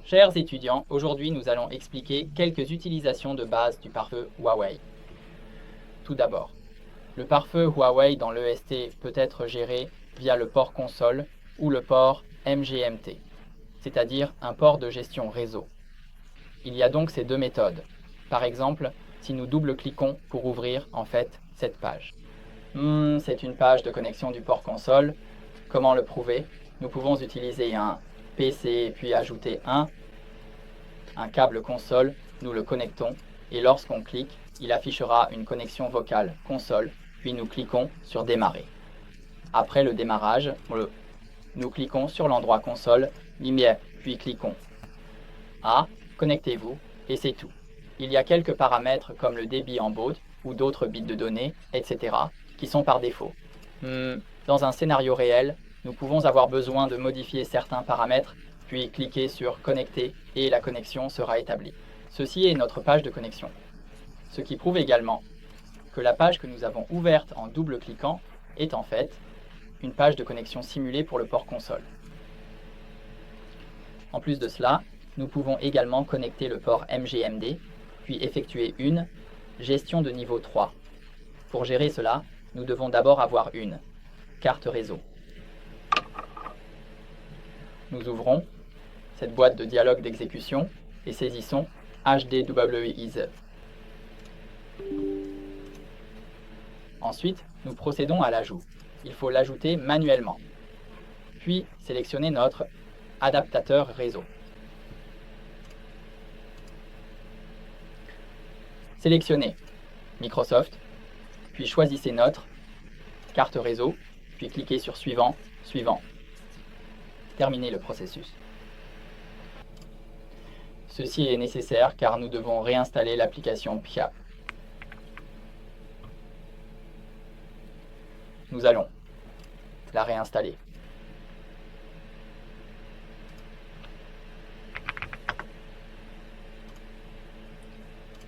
Chers étudiants, aujourd'hui nous allons expliquer quelques utilisations de base du pare-feu Huawei. Tout d'abord, le pare-feu Huawei dans l'EST peut être géré via le port console ou le port MGMT, c'est-à-dire un port de gestion réseau. Il y a donc ces deux méthodes. Par exemple, si nous double-cliquons pour ouvrir en fait cette page. C'est une page de connexion du port console. Comment le prouver? Nous pouvons utiliser un PC puis ajouter un câble console, nous le connectons et lorsqu'on clique, il affichera une connexion vocale console, puis nous cliquons sur démarrer. Après le démarrage, nous cliquons sur l'endroit console, puis cliquons connectez-vous et c'est tout. Il y a quelques paramètres comme le débit en baud ou d'autres bits de données, etc. qui sont par défaut. Dans un scénario réel, nous pouvons avoir besoin de modifier certains paramètres, puis cliquer sur connecter et la connexion sera établie. Ceci est notre page de connexion. Ce qui prouve également que la page que nous avons ouverte en double-cliquant est en fait une page de connexion simulée pour le port console. En plus de cela, nous pouvons également connecter le port MGMD, puis effectuer une gestion de niveau 3. Pour gérer cela, nous devons d'abord avoir une carte réseau. Nous ouvrons cette boîte de dialogue d'exécution et saisissons HDWIZ. Ensuite, nous procédons à l'ajout. Il faut l'ajouter manuellement. Puis, sélectionner notre adaptateur réseau. Sélectionnez Microsoft, puis choisissez notre carte réseau, puis cliquez sur Suivant, Suivant. Terminez le processus. Ceci est nécessaire car nous devons réinstaller l'application PIA. Nous allons la réinstaller.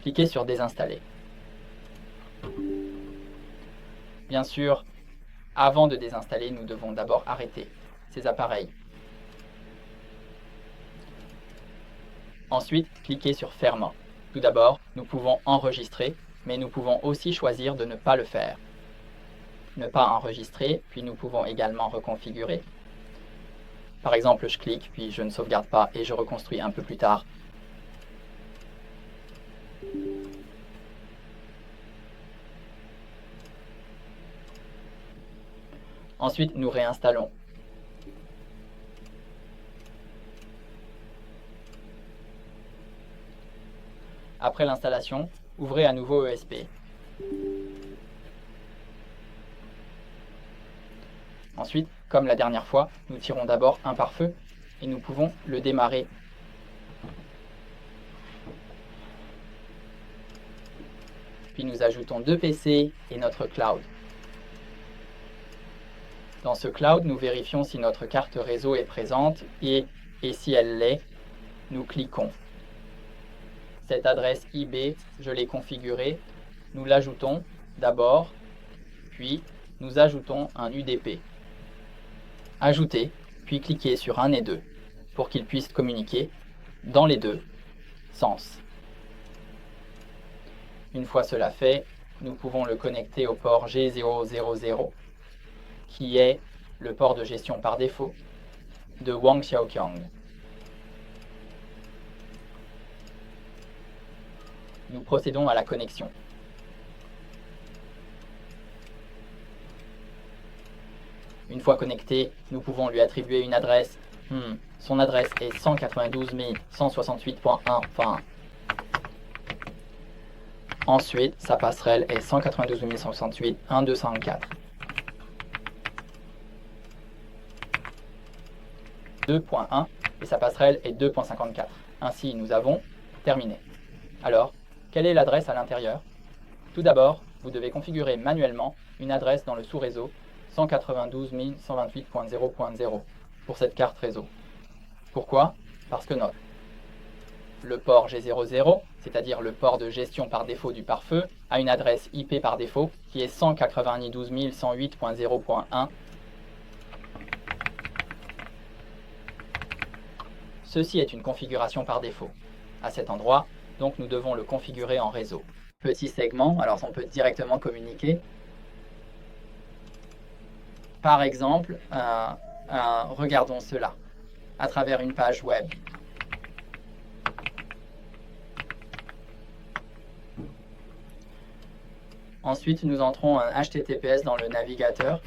Cliquez sur Désinstaller. Bien sûr, avant de désinstaller, nous devons d'abord arrêter ces appareils. Ensuite, cliquez sur Ferme. Tout d'abord, nous pouvons enregistrer, mais nous pouvons aussi choisir de ne pas le faire. Ne pas enregistrer, puis nous pouvons également reconfigurer. Par exemple, je clique, puis je ne sauvegarde pas et je reconstruis un peu plus tard. Ensuite, nous réinstallons. Après l'installation, ouvrez à nouveau ESP. Ensuite, comme la dernière fois, nous tirons d'abord un pare-feu et nous pouvons le démarrer. Puis nous ajoutons deux PC et notre cloud. Dans ce cloud, nous vérifions si notre carte réseau est présente et si elle l'est, nous cliquons. Cette adresse IB, je l'ai configurée. Nous l'ajoutons d'abord, puis nous ajoutons un UDP. Ajouter, puis cliquez sur un et deux pour qu'ils puissent communiquer dans les deux sens. Une fois cela fait, nous pouvons le connecter au port G000 qui est le port de gestion par défaut de Wang Xiaoqiang. Nous procédons à la connexion. Une fois connecté, nous pouvons lui attribuer une adresse. Son adresse est 192.168.1. Ensuite, sa passerelle est 192.168.1.204. 2.1 et sa passerelle est 2.54. Ainsi, nous avons terminé. Alors, quelle est l'adresse à l'intérieur? Tout d'abord, vous devez configurer manuellement une adresse dans le sous-réseau 192.128.0.0 pour cette carte réseau. Pourquoi? Parce que le port G00, c'est-à-dire le port de gestion par défaut du pare-feu, a une adresse IP par défaut qui est 192.108.0.1 Ceci est une configuration par défaut. À cet endroit, donc nous devons le configurer en réseau. Petit segment, alors on peut directement communiquer. Par exemple, regardons cela à travers une page web. Ensuite, nous entrons un HTTPS dans le navigateur.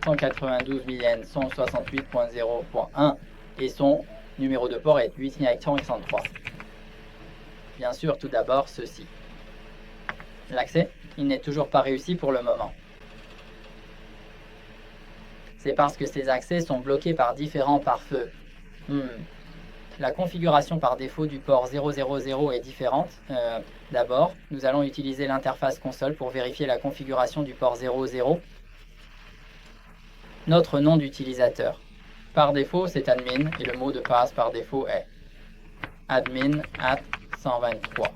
192.168.0.1 et son numéro de port est 863. Bien sûr, tout d'abord, ceci. L'accès, il n'est toujours pas réussi pour le moment. C'est parce que ces accès sont bloqués par différents pare-feux. La configuration par défaut du port 000 est différente. D'abord, nous allons utiliser l'interface console pour vérifier la configuration du port 00. Notre nom d'utilisateur. Par défaut, c'est admin et le mot de passe par défaut est admin@123.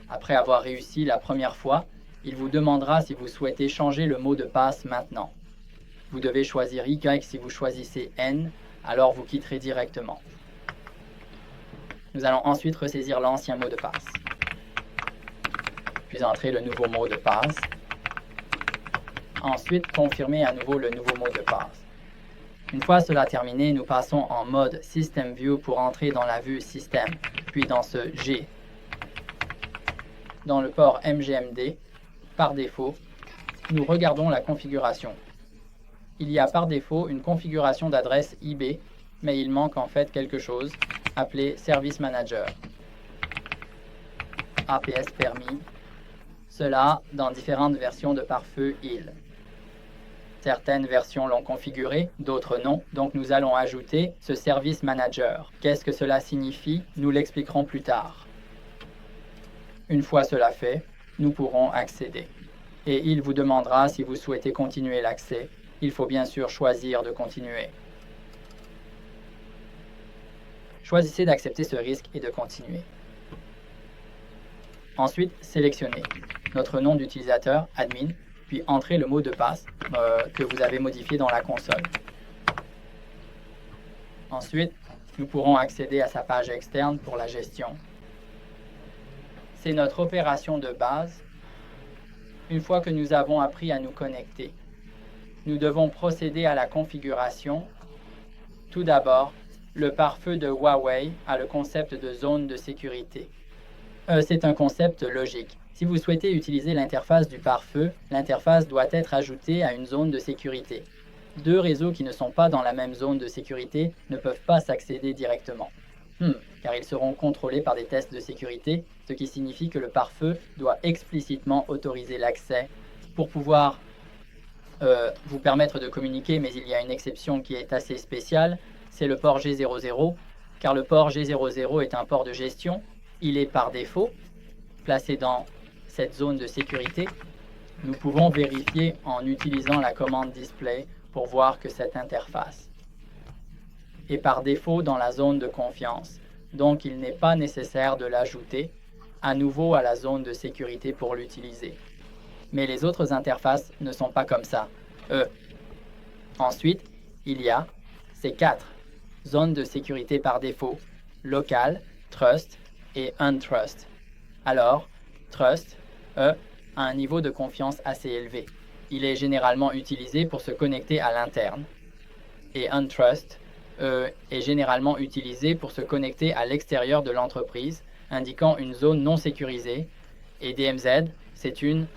Après avoir réussi la première fois, il vous demandera si vous souhaitez changer le mot de passe maintenant. Vous devez choisir Y si vous choisissez N, alors vous quitterez directement. Nous allons ensuite ressaisir l'ancien mot de passe. Puis entrer le nouveau mot de passe. Ensuite, confirmer à nouveau le nouveau mot de passe. Une fois cela terminé, nous passons en mode System View pour entrer dans la vue Système, puis dans ce G. Dans le port MGMD, par défaut, nous regardons la configuration. Il y a par défaut une configuration d'adresse IB, mais il manque en fait quelque chose appelé Service Manager. APS permis. Cela dans différentes versions de pare-feu IL. Certaines versions l'ont configuré, d'autres non, donc nous allons ajouter ce Service Manager. Qu'est-ce que cela signifie? Nous l'expliquerons plus tard. Une fois cela fait, nous pourrons accéder. Et il vous demandera si vous souhaitez continuer l'accès. Il faut bien sûr choisir de continuer. Choisissez d'accepter ce risque et de continuer. Ensuite, sélectionnez notre nom d'utilisateur, admin, puis entrez le mot de passe que vous avez modifié dans la console. Ensuite, nous pourrons accéder à sa page externe pour la gestion. C'est notre opération de base. Une fois que nous avons appris à nous connecter, nous devons procéder à la configuration. Tout d'abord, le pare-feu de Huawei a le concept de zone de sécurité. C'est un concept logique. Si vous souhaitez utiliser l'interface du pare-feu, l'interface doit être ajoutée à une zone de sécurité. Deux réseaux qui ne sont pas dans la même zone de sécurité ne peuvent pas s'accéder directement, car ils seront contrôlés par des tests de sécurité, ce qui signifie que le pare-feu doit explicitement autoriser l'accès pour pouvoir vous permettre de communiquer, mais il y a une exception qui est assez spéciale, c'est le port G00, car le port G00 est un port de gestion, il est par défaut placé dans cette zone de sécurité. Nous pouvons vérifier en utilisant la commande display pour voir que cette interface est par défaut dans la zone de confiance, donc il n'est pas nécessaire de l'ajouter à nouveau à la zone de sécurité pour l'utiliser. Mais les autres interfaces ne sont pas comme ça. Ensuite, il y a ces 4 zones de sécurité par défaut: local, trust et untrust. Alors, trust, a un niveau de confiance assez élevé. Il est généralement utilisé pour se connecter à l'interne. Et untrust, est généralement utilisé pour se connecter à l'extérieur de l'entreprise, indiquant une zone non sécurisée. Et DMZ, c'est une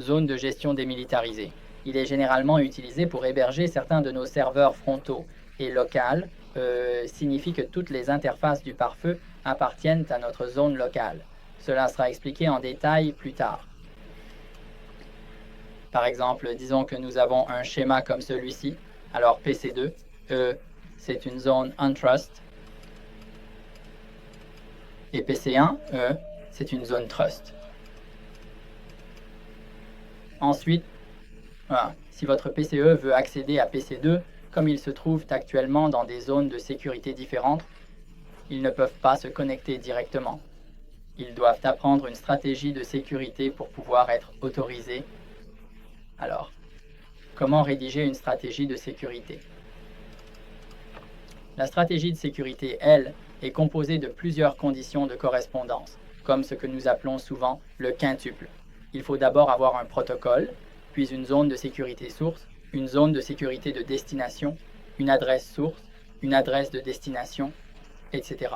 zone de gestion démilitarisée. Il est généralement utilisé pour héberger certains de nos serveurs frontaux. Et local signifie que toutes les interfaces du pare-feu appartiennent à notre zone locale. Cela sera expliqué en détail plus tard. Par exemple, disons que nous avons un schéma comme celui-ci. Alors PC2, c'est une zone untrust. Et PC1, c'est une zone trust. Ensuite, voilà, si votre PCE veut accéder à PC2, comme ils se trouvent actuellement dans des zones de sécurité différentes, ils ne peuvent pas se connecter directement. Ils doivent apprendre une stratégie de sécurité pour pouvoir être autorisés Alors, comment rédiger une stratégie de sécurité? La stratégie de sécurité, elle, est composée de plusieurs conditions de correspondance, comme ce que nous appelons souvent le quintuple. Il faut d'abord avoir un protocole, puis une zone de sécurité source, une zone de sécurité de destination, une adresse source, une adresse de destination, etc.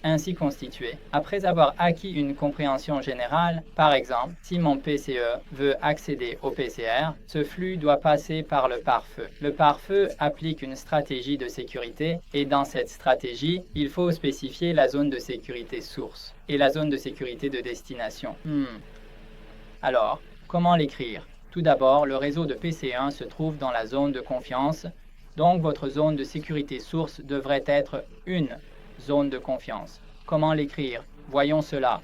Ainsi constitué. Après avoir acquis une compréhension générale, par exemple, si mon PCE veut accéder au PCR, ce flux doit passer par le pare-feu. Le pare-feu applique une stratégie de sécurité et dans cette stratégie, il faut spécifier la zone de sécurité source et la zone de sécurité de destination. Alors, comment l'écrire? Tout d'abord, le réseau de PC1 se trouve dans la zone de confiance, donc votre zone de sécurité source devrait être une zone de confiance. Comment l'écrire? Voyons cela.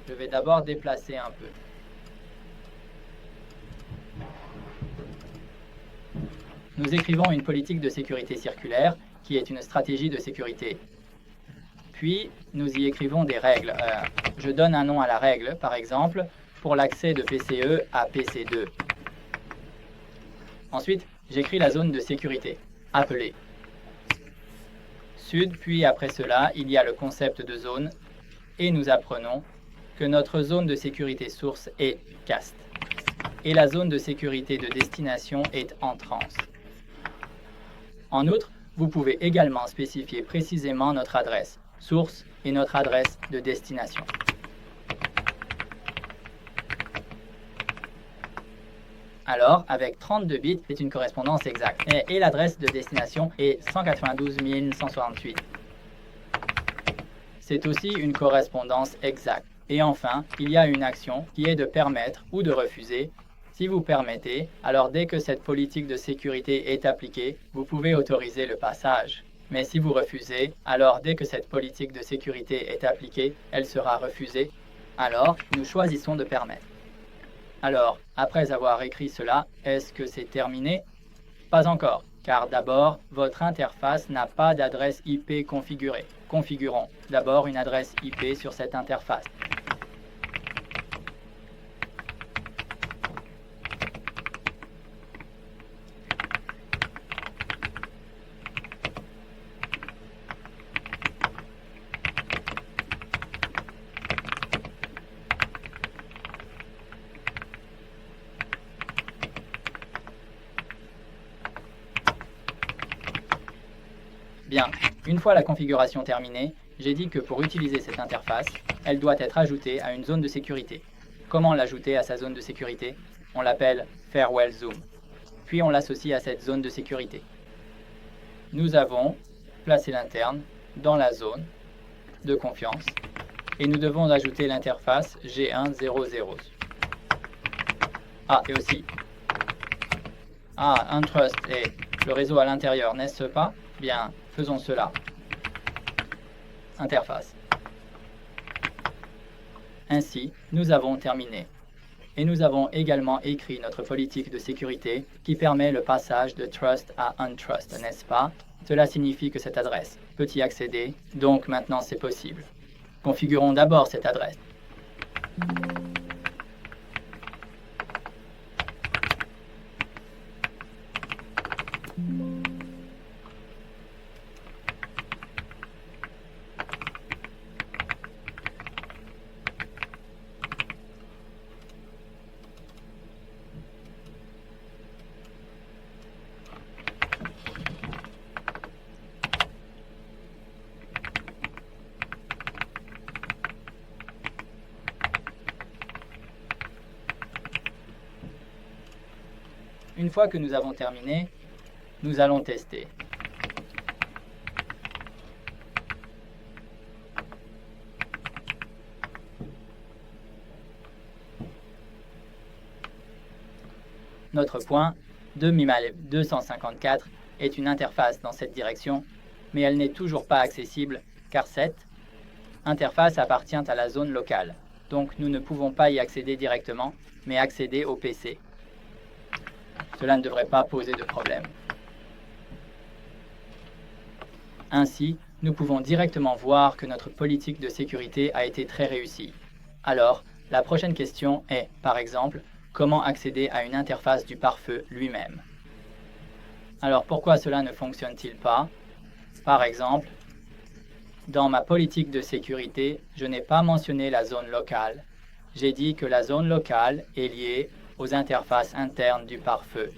Je vais d'abord déplacer un peu. Nous écrivons une politique de sécurité circulaire qui est une stratégie de sécurité. Puis, nous y écrivons des règles. Je donne un nom à la règle, par exemple, pour l'accès de PCE à PC2. Ensuite, j'écris la zone de sécurité, appelée Sud, puis après cela, il y a le concept de zone, et nous apprenons que notre zone de sécurité source est CAST, et la zone de sécurité de destination est entrance. En outre, vous pouvez également spécifier précisément notre adresse source et notre adresse de destination. Alors, avec 32 bits, c'est une correspondance exacte. Et l'adresse de destination est 192 168. C'est aussi une correspondance exacte. Et enfin, il y a une action qui est de permettre ou de refuser. Si vous permettez, alors dès que cette politique de sécurité est appliquée, vous pouvez autoriser le passage. Mais si vous refusez, alors dès que cette politique de sécurité est appliquée, elle sera refusée. Alors, nous choisissons de permettre. Alors, après avoir écrit cela, est-ce que c'est terminé? Pas encore, car d'abord, votre interface n'a pas d'adresse IP configurée. Configurons d'abord une adresse IP sur cette interface. Bien, une fois la configuration terminée, j'ai dit que pour utiliser cette interface, elle doit être ajoutée à une zone de sécurité. Comment l'ajouter à sa zone de sécurité? On l'appelle Farewell Zoom. Puis on l'associe à cette zone de sécurité. Nous avons placé l'interne dans la zone de confiance et nous devons ajouter l'interface G100. Ah, et aussi. Ah, un trust et le réseau à l'intérieur, n'est-ce pas? Bien, faisons cela. Interface. Ainsi, nous avons terminé. Et nous avons également écrit notre politique de sécurité qui permet le passage de trust à untrust, n'est-ce pas? Cela signifie que cette adresse peut y accéder, donc maintenant c'est possible. Configurons d'abord cette adresse. Une fois que nous avons terminé, nous allons tester. Notre point 254 est une interface dans cette direction, mais elle n'est toujours pas accessible car cette interface appartient à la zone locale. Donc nous ne pouvons pas y accéder directement, mais accéder au PC. Cela ne devrait pas poser de problème. Ainsi, nous pouvons directement voir que notre politique de sécurité a été très réussie. Alors, la prochaine question est, par exemple, comment accéder à une interface du pare-feu lui-même? Alors, pourquoi cela ne fonctionne-t-il pas? Par exemple, dans ma politique de sécurité, je n'ai pas mentionné la zone locale. J'ai dit que la zone locale est liée aux interfaces internes du pare-feu.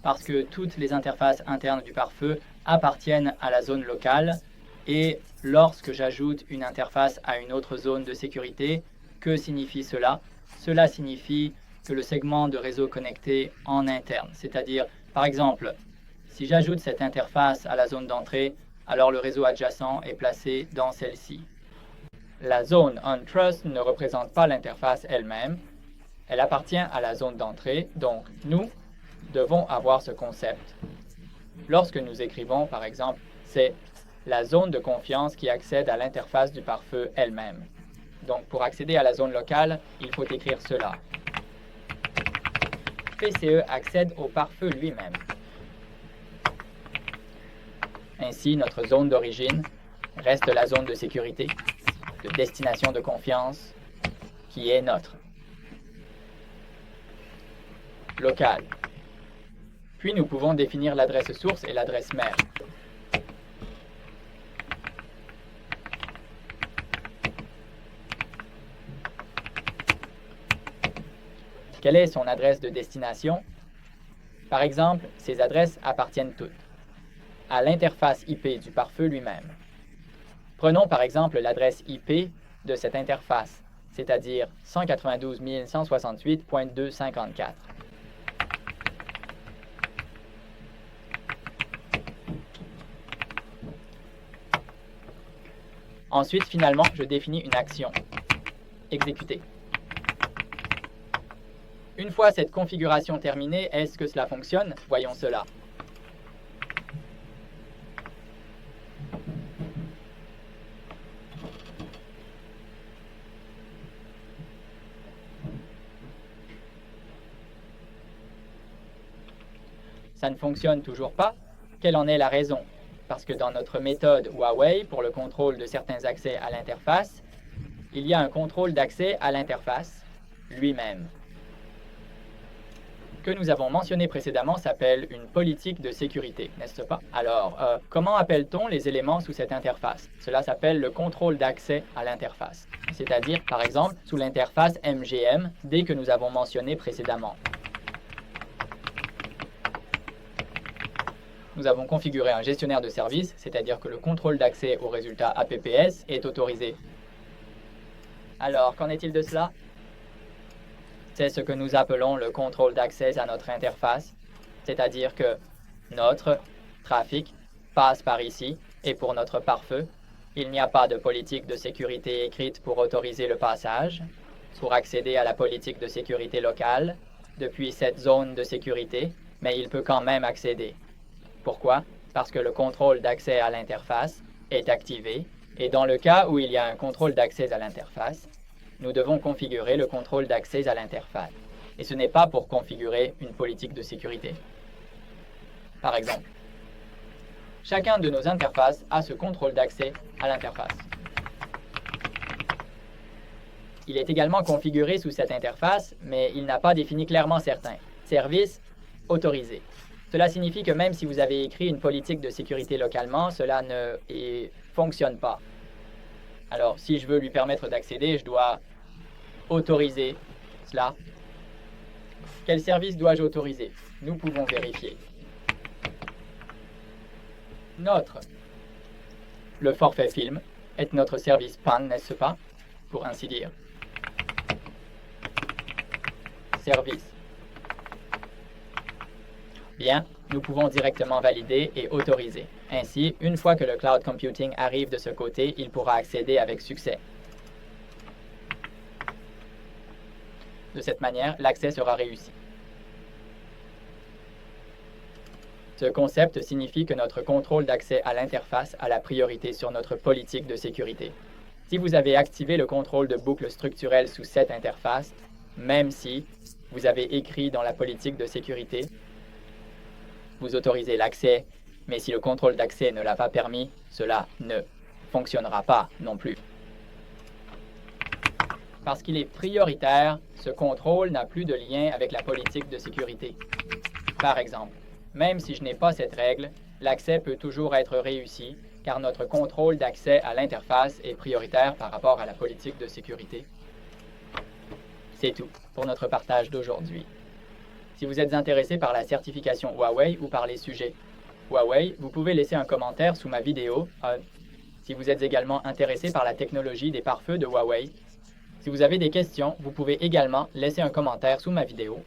Parce que toutes les interfaces internes du pare-feu appartiennent à la zone locale et lorsque j'ajoute une interface à une autre zone de sécurité, que signifie cela? Cela signifie que le segment de réseau connecté en interne, c'est-à-dire, par exemple, si j'ajoute cette interface à la zone d'entrée, alors le réseau adjacent est placé dans celle-ci. La zone on-trust ne représente pas l'interface elle-même, elle appartient à la zone d'entrée, donc nous devons avoir ce concept. Lorsque nous écrivons, par exemple, c'est la zone de confiance qui accède à l'interface du pare-feu elle-même. Donc, pour accéder à la zone locale, il faut écrire cela. PCE accède au pare-feu lui-même. Ainsi, notre zone d'origine reste la zone de sécurité, de destination de confiance, qui est notre. Local. Puis nous pouvons définir l'adresse source et l'adresse mère. Quelle est son adresse de destination? Par exemple, ces adresses appartiennent toutes à l'interface IP du pare-feu lui-même. Prenons par exemple l'adresse IP de cette interface, c'est-à-dire 192.168.254. Ensuite, finalement, je définis une action. Exécuter. Une fois cette configuration terminée, est-ce que cela fonctionne? Voyons cela. Ça ne fonctionne toujours pas. Quelle en est la raison? Parce que dans notre méthode Huawei, pour le contrôle de certains accès à l'interface, il y a un contrôle d'accès à l'interface lui-même. Que nous avons mentionné précédemment s'appelle une politique de sécurité, n'est-ce pas? Alors, comment appelle-t-on les éléments sous cette interface? Cela s'appelle le contrôle d'accès à l'interface, c'est-à-dire, par exemple, sous l'interface MGM, dès que nous avons mentionné précédemment. Nous avons configuré un gestionnaire de service, c'est-à-dire que le contrôle d'accès aux résultats APPS est autorisé. Alors, qu'en est-il de cela? C'est ce que nous appelons le contrôle d'accès à notre interface, c'est-à-dire que notre trafic passe par ici et pour notre pare-feu, il n'y a pas de politique de sécurité écrite pour autoriser le passage, pour accéder à la politique de sécurité locale depuis cette zone de sécurité, mais il peut quand même accéder. Pourquoi? Parce que le contrôle d'accès à l'interface est activé et dans le cas où il y a un contrôle d'accès à l'interface, nous devons configurer le contrôle d'accès à l'interface. Et ce n'est pas pour configurer une politique de sécurité. Par exemple, chacun de nos interfaces a ce contrôle d'accès à l'interface. Il est également configuré sous cette interface, mais il n'a pas défini clairement certains. Service autorisé. Cela signifie que même si vous avez écrit une politique de sécurité localement, cela ne fonctionne pas. Alors, si je veux lui permettre d'accéder, je dois autoriser cela. Quel service dois-je autoriser? Nous pouvons vérifier. Le forfait film est notre service PAN, n'est-ce pas? Pour ainsi dire. Service. Bien, nous pouvons directement valider et autoriser. Ainsi, une fois que le cloud computing arrive de ce côté, il pourra accéder avec succès. De cette manière, l'accès sera réussi. Ce concept signifie que notre contrôle d'accès à l'interface a la priorité sur notre politique de sécurité. Si vous avez activé le contrôle de boucle structurelle sous cette interface, même si vous avez écrit dans la politique de sécurité, vous autorisez l'accès, mais si le contrôle d'accès ne l'a pas permis, cela ne fonctionnera pas non plus. Parce qu'il est prioritaire, ce contrôle n'a plus de lien avec la politique de sécurité. Par exemple, même si je n'ai pas cette règle, l'accès peut toujours être réussi car notre contrôle d'accès à l'interface est prioritaire par rapport à la politique de sécurité. C'est tout pour notre partage d'aujourd'hui. Si vous êtes intéressé par la certification Huawei ou par les sujets Huawei, vous pouvez laisser un commentaire sous ma vidéo. Si vous êtes également intéressé par la technologie des pare-feux de Huawei, si vous avez des questions, vous pouvez également laisser un commentaire sous ma vidéo